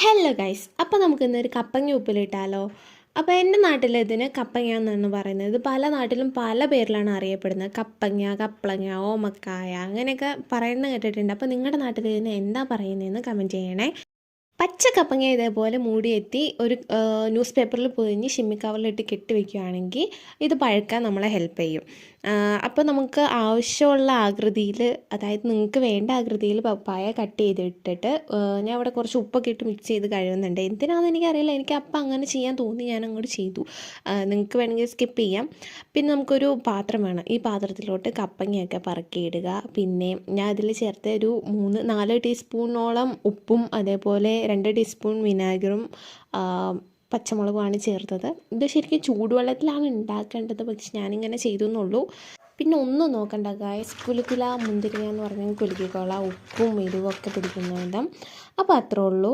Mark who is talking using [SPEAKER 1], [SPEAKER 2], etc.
[SPEAKER 1] Hello guys, അപ്പോൾ നമുക്ക് ഇന്നൊരു കപ്പങ്ങ ഉപ്പിലിട്ടാലോ? അപ്പോൾ എൻ്റെ നാട്ടിൽ ഇതിന് കപ്പങ്ങ എന്നാണ് പറയുന്നത്. ഇത് പല നാട്ടിലും പല പേരിലാണ് അറിയപ്പെടുന്നത്. കപ്പങ്ങ, കപ്ലങ്ങ, ഓമക്കായ അങ്ങനെയൊക്കെ പറയുന്നത് കേട്ടിട്ടുണ്ട്. അപ്പോൾ നിങ്ങളുടെ നാട്ടിൽ ഇതിന് എന്താ പറയുന്നതെന്ന് കമൻറ്റ് ചെയ്യണേ. പച്ച കപ്പങ്ങ ഇതേപോലെ മൂടിയെത്തി ഒരു ന്യൂസ് പേപ്പറിൽ പൊതിഞ്ഞ് ഷിമ്മിക്കവറിലിട്ട് കെട്ടി വയ്ക്കുകയാണെങ്കിൽ ഇത് പഴുക്കാൻ നമ്മളെ ഹെൽപ്പ് ചെയ്യും. അപ്പോൾ നമുക്ക് ആവശ്യമുള്ള ആകൃതിയിൽ, അതായത് നിങ്ങൾക്ക് വേണ്ട ആകൃതിയിൽ പപ്പായ കട്ട് ചെയ്തിട്ടിട്ട് ഞാൻ ഇവിടെ കുറച്ച് ഉപ്പൊക്കെ ഇട്ട് മിക്സ് ചെയ്ത് കഴുകുന്നുണ്ട്. എന്തിനാണെന്ന് എനിക്കറിയില്ല, എനിക്ക് അപ്പം അങ്ങനെ ചെയ്യാൻ തോന്നി, ഞാൻ അങ്ങോട്ട് ചെയ്തു. നിങ്ങൾക്ക് വേണമെങ്കിൽ സ്കിപ്പ് ചെയ്യാം. പിന്നെ നമുക്കൊരു പാത്രം വേണം. ഈ പാത്രത്തിലോട്ട് കപ്പങ്ങയൊക്കെ പറക്കിയിടുക. പിന്നെ ഞാൻ അതിൽ ചേർത്ത ഒരു 3-4 ടീസ്പൂണോളം ഉപ്പും അതേപോലെ 2 ടീസ്പൂൺ വിനാഗിറും പച്ചമുളകുമാണ് ചേർത്തത്. ഇത് ശരിക്കും ചൂടുവെള്ളത്തിലാണ് ഉണ്ടാക്കേണ്ടത്, പക്ഷെ ഞാനിങ്ങനെ ചെയ്തു എന്നുള്ളൂ. പിന്നെ ഒന്നും നോക്കണ്ട ഗായ്സ്, കുലുക്കുല മുന്തിരിങ്ങ എന്ന് പറഞ്ഞാൽ കുലുക്കിക്കോളാം, ഉപ്പും എരിവും ഒക്കെ പിടിക്കുന്ന വിധം. അപ്പോൾ അത്രേ ഉള്ളൂ.